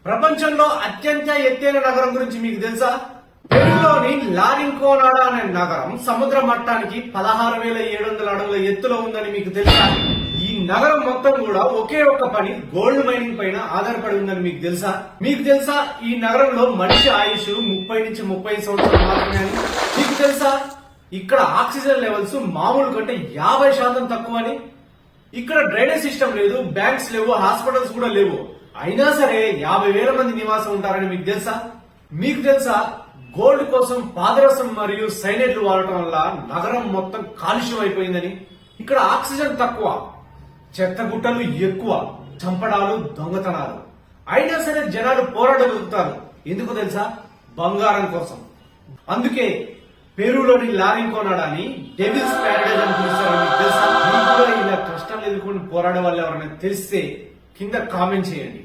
ప్రపంచంలో అత్యంత ఎత్తైన నగరం గురించి మీకు తెలుసా? పెరులోని లారింకోనాడా అనే నగరం సముద్ర మట్టానికి 16,700 అడుగుల ఎత్తులో ఉందని మీకు తెలుసా? ఈ నగరం మొత్తం కూడా ఒకే ఒక్క పని గోల్డ్ మైనింగ్ పైన ఆధారపడి ఉందని మీకు తెలుసా? మీకు తెలుసా ఈ నగరంలో మనిషి ఆయుష్ 30 నుంచి 35 సంవత్సరాలు మాత్రమే అని? మీకు తెలుసా ఇక్కడ ఆక్సిజన్ లెవెల్స్ మామూలు కంటే 50% తక్కువ అని? ఇక్కడ డ్రైనేజ్ సిస్టమ్ లేదు, బ్యాంక్స్ లేవు, హాస్పిటల్స్ కూడా లేవు. అయినా సరే 50,000 మంది నివాసం ఉంటారని మీకు తెలుసా? మీకు తెలుసా గోల్డ్ కోసం పాదరసం మరియు సైనైడ్లు వాడటం వల్ల నగరం మొత్తం కాలుష్యం అయిపోయిందని? ఇక్కడ ఆక్సిజన్ తక్కువ, చెత్త గుట్టలు ఎక్కువ, చంపడాలు, దొంగతనాలు. అయినా సరే జనాలు పోరాడగలుగుతారు. ఎందుకు తెలుసా? బంగారం కోసం. అందుకే పెరూలోని లారింకోనాడాని డెవిల్స్ ప్యారడైజ్ అని పిలుస్తారని మీకు తెలుసా? మీకు కూడా ఇలా కష్టాలు ఎదుర్కొని పోరాడే వాళ్ళు ఎవరైనా తెలిస్తే కింద కామెంట్ చేయండి.